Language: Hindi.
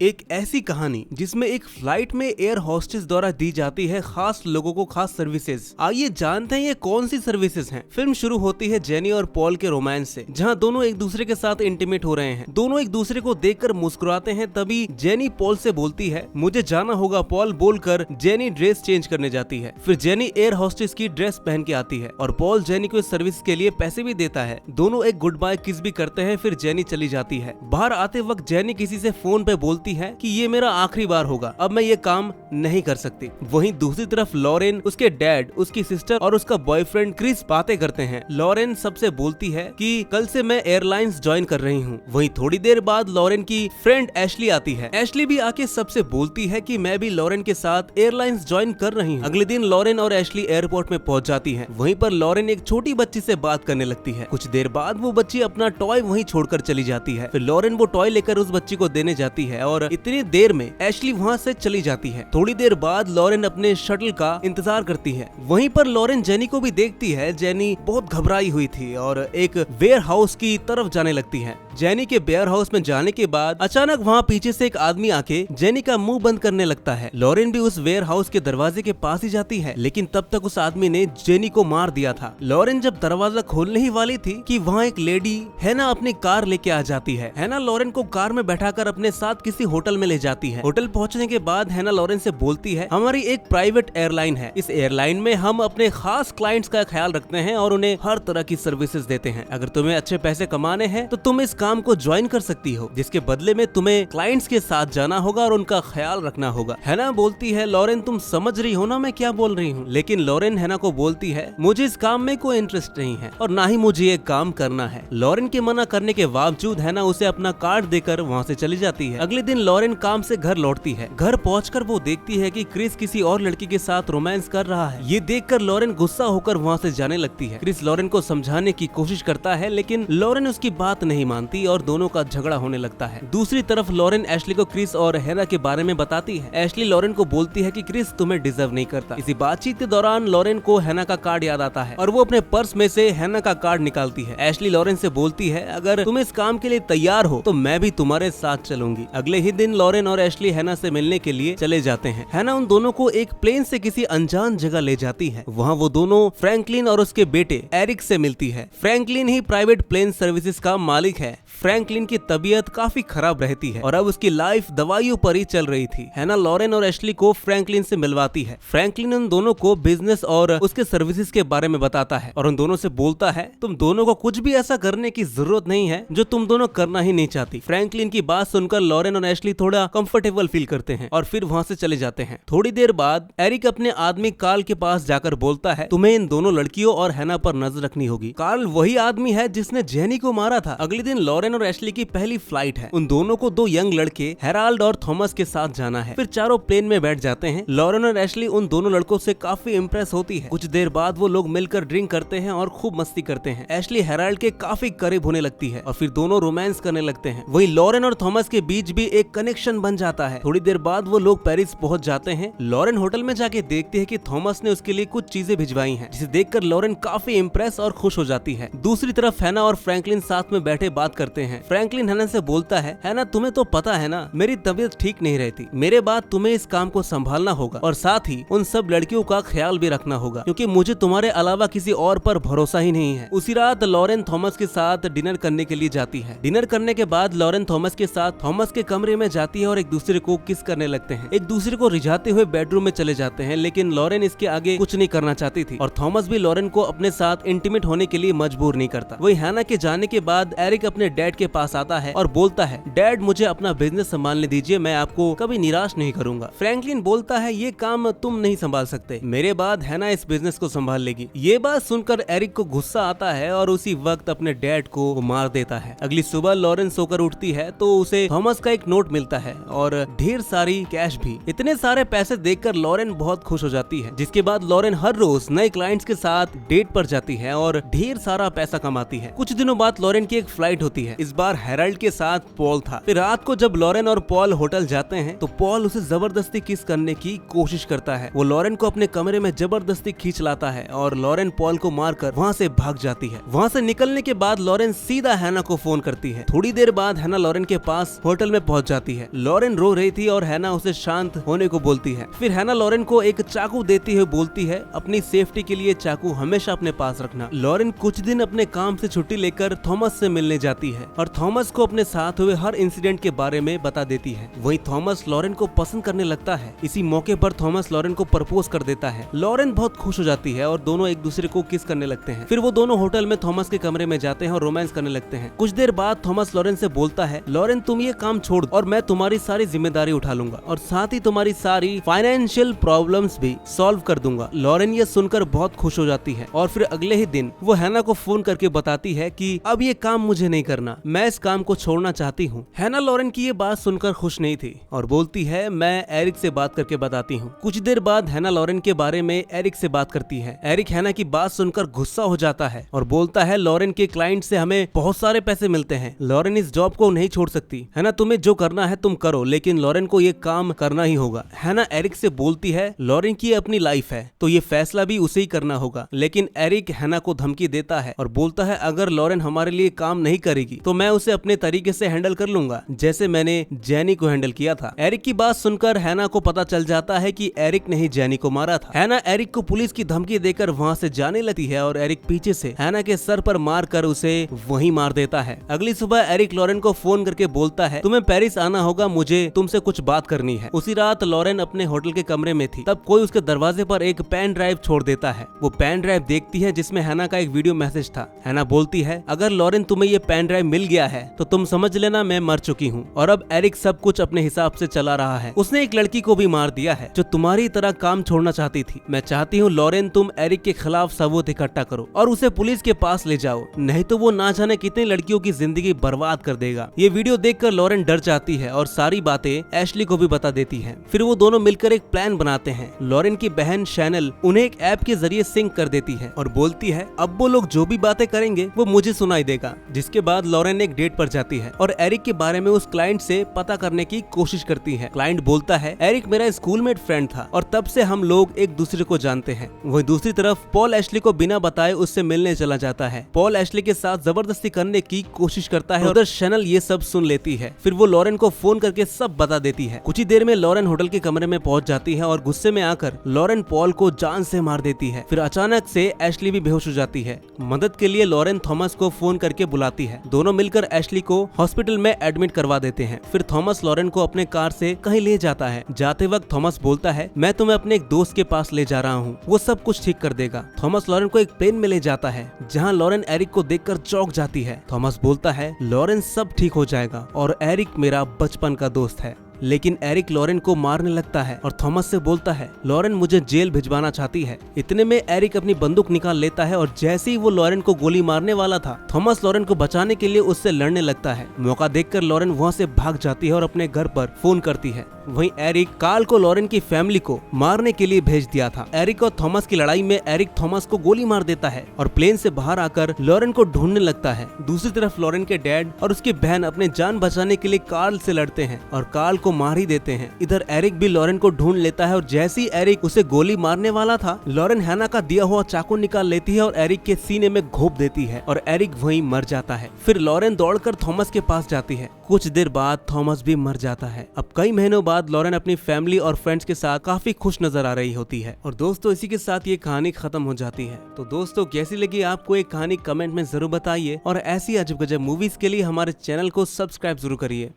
एक ऐसी कहानी जिसमें एक फ्लाइट में एयर होस्टेस द्वारा दी जाती है खास लोगों को खास सर्विसेज। आइए जानते हैं ये कौन सी सर्विसेज हैं। फिल्म शुरू होती है जेनी और पॉल के रोमांस से, जहां दोनों एक दूसरे के साथ इंटीमेट हो रहे हैं। दोनों एक दूसरे को देखकर मुस्कुराते हैं। तभी जेनी पॉल से बोलती है मुझे जाना होगा पॉल बोलकर जेनी ड्रेस चेंज करने जाती है। फिर जेनी एयर होस्टेस की ड्रेस पहन के आती है और पॉल जेनी को इस सर्विस के लिए पैसे भी देता है। दोनों एक गुड बाय किस भी करते हैं। फिर जेनी चली जाती है। बाहर आते वक्त जेनी किसी से फोन पे बोलती है कि ये मेरा आखिरी बार होगा, अब मैं ये काम नहीं कर सकती। वहीं दूसरी तरफ लॉरेन, उसके डैड, उसकी सिस्टर और उसका बॉयफ्रेंड क्रिस बातें करते हैं। लॉरेन सबसे बोलती है कि कल से मैं एयरलाइंस ज्वाइन कर रही हूँ। वहीं थोड़ी देर बाद लॉरेन की फ्रेंड एशली आती है। एशली भी आके सबसे बोलती है कि मैं भी लॉरेन के साथ एयरलाइंस ज्वाइन कर रही हूँ। अगले दिन लॉरेन और एशली एयरपोर्ट में पहुंच जाती है। वहीं पर लॉरेन एक छोटी बच्ची से बात करने लगती है। कुछ देर बाद वो बच्ची अपना टॉय वहीं छोड़कर चली जाती है। फिर लॉरेन वो टॉय लेकर उस बच्ची को देने जाती है और इतनी देर में एशली वहाँ से चली जाती है। थोड़ी देर बाद लॉरेन अपने शटल का इंतजार करती है। वहीं पर लॉरेन जेनी को भी देखती है। जेनी बहुत घबराई हुई थी और एक वेयर हाउस की तरफ जाने लगती है। जेनी के वेयर हाउस में जाने के बाद अचानक वहाँ पीछे से एक आदमी आके जेनी का मुंह बंद करने लगता है। लॉरेन भी उस वेयर हाउस के दरवाजे के पास ही जाती है, लेकिन तब तक उस आदमी ने जेनी को मार दिया था। लॉरेन जब दरवाजा खोलने ही वाली थी कि वहाँ एक लेडी हैना अपनी कार लेके आ जाती है। हैना लॉरेन को कार में बैठाकर अपने साथ किसी होटल में ले जाती है। होटल पहुंचने के बाद हैना लॉरेन से बोलती है हमारी एक प्राइवेट एयरलाइन है। इस एयरलाइन में हम अपने खास क्लाइंट्स का ख्याल रखते हैं और उन्हें हर तरह की सर्विसेज देते हैं। अगर तुम्हें अच्छे पैसे कमाने हैं तो तुम इस काम को ज्वाइन कर सकती हो, जिसके बदले में तुम्हें क्लाइंट्स के साथ जाना होगा और उनका ख्याल रखना होगा। हैना बोलती है लॉरेन तुम समझ रही हो ना मैं क्या बोल रही हूँ। लेकिन लॉरेन हैना को बोलती है मुझे इस काम में कोई इंटरेस्ट नहीं है और ना ही मुझे ये काम करना है। लॉरेन के मना करने के बावजूद हैना उसे अपना कार्ड देकर वहाँ से चली जाती है। अगले दिन लॉरेन काम से घर लौटती है। घर पहुंचकर वो देखती है कि क्रिस किसी और लड़की के साथ रोमांस कर रहा है। ये देखकर लॉरेन गुस्सा होकर वहाँ से जाने लगती है। क्रिस लॉरेन को समझाने की कोशिश करता है, लेकिन लॉरेन उसकी बात नहीं मानती और दोनों का झगड़ा होने लगता है। दूसरी तरफ लॉरेन एशली को क्रिस और हैना के बारे में बताती है। एशली लॉरेन को बोलती है कि क्रिस तुम्हें डिजर्व नहीं करता। इसी बातचीत के दौरान लॉरेन को हैना का कार्ड याद आता है और वो अपने पर्स में से हैना का कार्ड निकालती है। एशली लॉरेन से बोलती है अगर तुम इस काम के लिए तैयार हो तो मैं भी तुम्हारे साथ चलूंगी। अगले ही दिन लॉरेन और एशली हैना से मिलने के लिए चले जाते हैं। हैना उन दोनों को एक प्लेन से किसी अनजान जगह ले जाती है। वहाँ वो दोनों फ्रैंकलिन और उसके बेटे एरिक से मिलती है। फ्रैंकलिन ही प्राइवेट प्लेन सर्विसेज का मालिक है। फ्रैंकलिन की तबीयत काफी खराब रहती है और अब उसकी लाइफ दवाइयों पर ही चल रही थी। हैना लॉरेन और एशली को फ्रैंकलिन से मिलवाती है। फ्रैंकलिन उन दोनों को बिजनेस और उसके सर्विसेज के बारे में बताता है और उन दोनों से बोलता है तुम दोनों को कुछ भी ऐसा करने की जरूरत नहीं है जो तुम दोनों करना ही नहीं चाहती। फ्रैंकलिन की बात सुनकर लॉरेन और एशली थोड़ा कंफर्टेबल फील करते हैं और फिर वहाँ से चले जाते हैं। थोड़ी देर बाद एरिक अपने आदमी कार्ल के पास जाकर बोलता है तुम्हें इन दोनों लड़कियों और हैना पर नजर रखनी होगी। कार्ल वही आदमी है जिसने जेनी को मारा था। अगले दिन लॉरेन और एशली की पहली फ्लाइट है। उन दोनों को दो यंग लड़के हेराल्ड और थॉमस के साथ जाना है। फिर चारों प्लेन में बैठ जाते हैं। लॉरेन और एशली उन दोनों लड़कों से काफी इम्प्रेस होती है। कुछ देर बाद वो लोग मिलकर ड्रिंक करते हैं और खूब मस्ती करते हैं। एशली हेराल्ड के काफी करीब होने लगती है और फिर दोनों रोमांस करने लगते हैं। वही लॉरेन और थॉमस के बीच भी एक कनेक्शन बन जाता है। थोड़ी देर बाद वो लोग पेरिस पहुंच जाते हैं। लॉरेन होटल में जाके देखती है कि थॉमस ने उसके लिए कुछ चीजें भिजवाई हैं, जिसे देखकर लॉरेन काफी इम्प्रेस और खुश हो जाती है। दूसरी तरफ हैना और फ्रैंकलिन साथ में बैठे बात करते हैं। फ्रैंकलिन हैना से बोलता है हैना तुम्हें तो पता है ना मेरी तबीयत ठीक नहीं रहती। मेरे बाद तुम्हें इस काम को संभालना होगा और साथ ही उन सब लड़कियों का ख्याल भी रखना होगा, क्योंकि मुझे तुम्हारे अलावा किसी और पर भरोसा ही नहीं है। उसी रात लॉरेन थॉमस के साथ डिनर करने के लिए जाती है। डिनर करने के बाद लॉरेन थॉमस के साथ थॉमस के कमरे में जाती है और एक दूसरे को किस करने लगते हैं। एक दूसरे को रिझाते हुए बेडरूम में चले जाते हैं, लेकिन लॉरेन इसके आगे कुछ नहीं करना चाहती थी और थॉमस भी लॉरेन को अपने साथ इंटीमेट होने के लिए मजबूर नहीं करता। वही हैना के जाने के बाद एरिक अपने डैड के पास आता है और बोलता है डैड मुझे अपना बिजनेस संभालने दीजिए, मैं आपको कभी निराश नहीं करूंगा। फ्रैंकलिन बोलता है ये काम तुम नहीं संभाल सकते, मेरे बाद हैना इस बिजनेस को संभाल लेगी। ये बात सुनकर एरिक को गुस्सा आता है और उसी वक्त अपने डैड को मार देता है। अगली सुबह लॉरेन सोकर उठती है तो उसे थॉमस का एक नोट मिलता है और ढेर सारी कैश भी। इतने सारे पैसे देखकर लॉरेन बहुत खुश हो जाती है, जिसके बाद लॉरेन हर रोज नए क्लाइंट्स के साथ डेट पर जाती है और ढेर सारा पैसा कमाती है। कुछ दिनों बाद लॉरेन की एक फ्लाइट होती है। इस बार हेराल्ड के साथ पॉल था। फिर रात को जब लॉरेन और पॉल होटल जाते हैं तो पॉल उसे जबरदस्ती किस करने की कोशिश करता है। वो लॉरेन को अपने कमरे में जबरदस्ती खींच लाता है और लॉरेन पॉल को मारकर वहाँ से भाग जाती है। वहाँ से निकलने के बाद लॉरेन सीधा हैना को फोन करती है। थोड़ी देर बाद हैना लॉरेन के पास होटल में पहुँच जाती है। लॉरेन रो रही थी और हैना उसे शांत होने को बोलती है। फिर हैना लॉरेन को एक चाकू देती हुए बोलती है अपनी सेफ्टी के लिए चाकू हमेशा अपने पास रखना। लॉरेन कुछ दिन अपने काम से छुट्टी लेकर थॉमस से मिलने जाती है और थॉमस को अपने साथ हुए हर इंसिडेंट के बारे में बता देती है। वहीं थॉमस लॉरेन को पसंद करने लगता है। इसी मौके पर थॉमस लॉरेन को प्रपोज कर देता है। लॉरेन बहुत खुश हो जाती है और दोनों एक दूसरे को किस करने लगते हैं। फिर वो दोनों होटल में थॉमस के कमरे में जाते हैं और रोमांस करने लगते हैं। कुछ देर बाद थॉमस लॉरेन से बोलता है लॉरेन तुम ये काम छोड़ और मैं तुम्हारी सारी जिम्मेदारी उठा लूंगा और साथ ही तुम्हारी सारी फाइनेंशियल प्रॉब्लम्स भी सॉल्व कर दूंगा। लॉरेन ये सुनकर बहुत खुश हो जाती है और फिर अगले ही दिन वो हैना को फोन करके बताती है कि अब ये काम मुझे नहीं करना, मैं इस काम को छोड़ना चाहती हूँ। हैना लॉरेन की ये बात सुनकर खुश नहीं थी और बोलती है मैं एरिक से बात करके बताती हूँ। कुछ देर बाद हैना लॉरेन के बारे में एरिक से बात करती है। एरिक हैना की बात सुनकर गुस्सा हो जाता है और बोलता है लॉरेन के क्लाइंट से हमें बहुत सारे पैसे मिलते हैं, लॉरेन इस जॉब को नहीं छोड़ सकती। हैना तुम्हें जो करना है तुम करो, लेकिन लॉरेन को ये काम करना ही होगा। हैना एरिक से बोलती है लॉरेन की अपनी लाइफ है तो ये फैसला भी उसे ही करना होगा, लेकिन एरिक हैना को धमकी देता है और बोलता है अगर लॉरेन हमारे लिए काम नहीं करेगी तो मैं उसे अपने तरीके से हैंडल कर लूंगा जैसे मैंने जेनी को हैंडल किया था। एरिक की बात सुनकर हैना को पता चल जाता है कि एरिक ने ही जेनी को मारा था। हैना एरिक को पुलिस की धमकी देकर वहाँ से जाने लगती है और एरिक पीछे से हैना के सर पर मार कर उसे वहीं मार देता है। अगली सुबह एरिक लॉरेन को फोन करके बोलता है तुम्हें पेरिस आना होगा, मुझे तुमसे कुछ बात करनी है। उसी रात लॉरेन अपने होटल के कमरे में थी, तब कोई उसके दरवाजे पर एक पेन ड्राइव छोड़ देता है। वो पेन ड्राइव देखती है जिसमें हैना का एक वीडियो मैसेज था। हैना बोलती है अगर लॉरेन तुम्हें ये पेन ड्राइव मिल गया है तो तुम समझ लेना मैं मर चुकी हूँ और अब एरिक सब कुछ अपने हिसाब से चला रहा है। उसने एक लड़की को भी मार दिया है जो तुम्हारी तरह काम छोड़ना चाहती थी। मैं चाहती हूँ लॉरेन तुम एरिक के खिलाफ सबूत इकट्ठा करो और उसे पुलिस के पास ले जाओ, नहीं तो वो ना जाने कितनी लड़कियों की जिंदगी बर्बाद कर देगा। ये वीडियो देखकर लॉरेन डर जाती है और सारी बातें एशली को भी बता देती है। फिर वो दोनों मिलकर एक प्लान बनाते हैं। लॉरेन की बहन शैनल उन्हें एक ऐप के जरिए सिंक कर देती है और बोलती है अब वो लोग जो भी बातें करेंगे वो मुझे सुनाई देगा। जिसके बाद लॉरेन एक डेट पर जाती है और एरिक के बारे में उस क्लाइंट से पता करने की कोशिश करती है। क्लाइंट बोलता है एरिक मेरा स्कूलमेट फ्रेंड था और तब से हम लोग एक दूसरे को जानते हैं। वहीं दूसरी तरफ पॉल एशली को बिना बताए उससे मिलने चला जाता है। पॉल एशली के साथ जबरदस्ती करने की कोशिश करता है। उधर शैनल ये सब सुन लेती है। फिर वो लॉरेन को फोन करके सब बता देती है। कुछ ही देर में लॉरेन होटल के कमरे में पहुंच जाती है और गुस्से में आकर लॉरेन पॉल को जान से मार देती है। फिर अचानक से एशली भी बेहोश हो जाती है। मदद के लिए लॉरेन थॉमस को फोन करके बुलाती है। दोनों मिलकर एशली को हॉस्पिटल में एडमिट करवा देते हैं। फिर थॉमस लॉरेन को अपने कार से कहीं ले जाता है। जाते वक्त थॉमस बोलता है मैं तुम्हें अपने एक दोस्त के पास ले जा रहा हूँ, वो सब कुछ ठीक कर देगा। थॉमस लॉरेन को एक प्लेन में ले जाता है जहाँ लॉरेन एरिक को देखकर चौंक जाती है। थॉमस बोलता है लॉरेन सब ठीक हो जाएगा और एरिक मेरा बचपन का दोस्त है। लेकिन एरिक लॉरेन को मारने लगता है और थॉमस से बोलता है लॉरेन मुझे जेल भिजवाना चाहती है। इतने में एरिक अपनी बंदूक निकाल लेता है और जैसे ही वो लॉरेन को गोली मारने वाला था, थॉमस लॉरेन को बचाने के लिए उससे लड़ने लगता है। मौका देखकर लॉरेन वहाँ से भाग जाती है और अपने घर पर फोन करती है। वहीं एरिक कार्ल को लॉरेन की फैमिली को मारने के लिए भेज दिया था। एरिक और थॉमस की लड़ाई में एरिक थॉमस को गोली मार देता है और प्लेन से बाहर आकर लॉरेन को ढूंढने लगता है। दूसरी तरफ लॉरेन के डैड और उसकी बहन अपने जान बचाने के लिए कार्ल से लड़ते हैं और कार्ल को मार ही देते हैं। इधर एरिक भी लॉरेन को ढूंढ लेता है और जैसे ही एरिक उसे गोली मारने वाला था, लॉरेन हैना का दिया हुआ चाकू निकाल लेती है और एरिक के सीने में घोंप देती है और एरिक वहीं मर जाता है। फिर लॉरेन दौड़कर थॉमस के पास जाती है। कुछ देर बाद थॉमस भी मर जाता है। अब कई महीनों बाद लॉरेन अपनी फैमिली और फ्रेंड्स के साथ काफी खुश नजर आ रही होती है। और दोस्तों इसी के साथ ये कहानी खत्म हो जाती है। तो दोस्तों कैसी लगी आपको एक कहानी कमेंट में जरूर बताइए और ऐसी अजब गजब मूवीज के लिए हमारे चैनल को सब्सक्राइब जरूर करिए।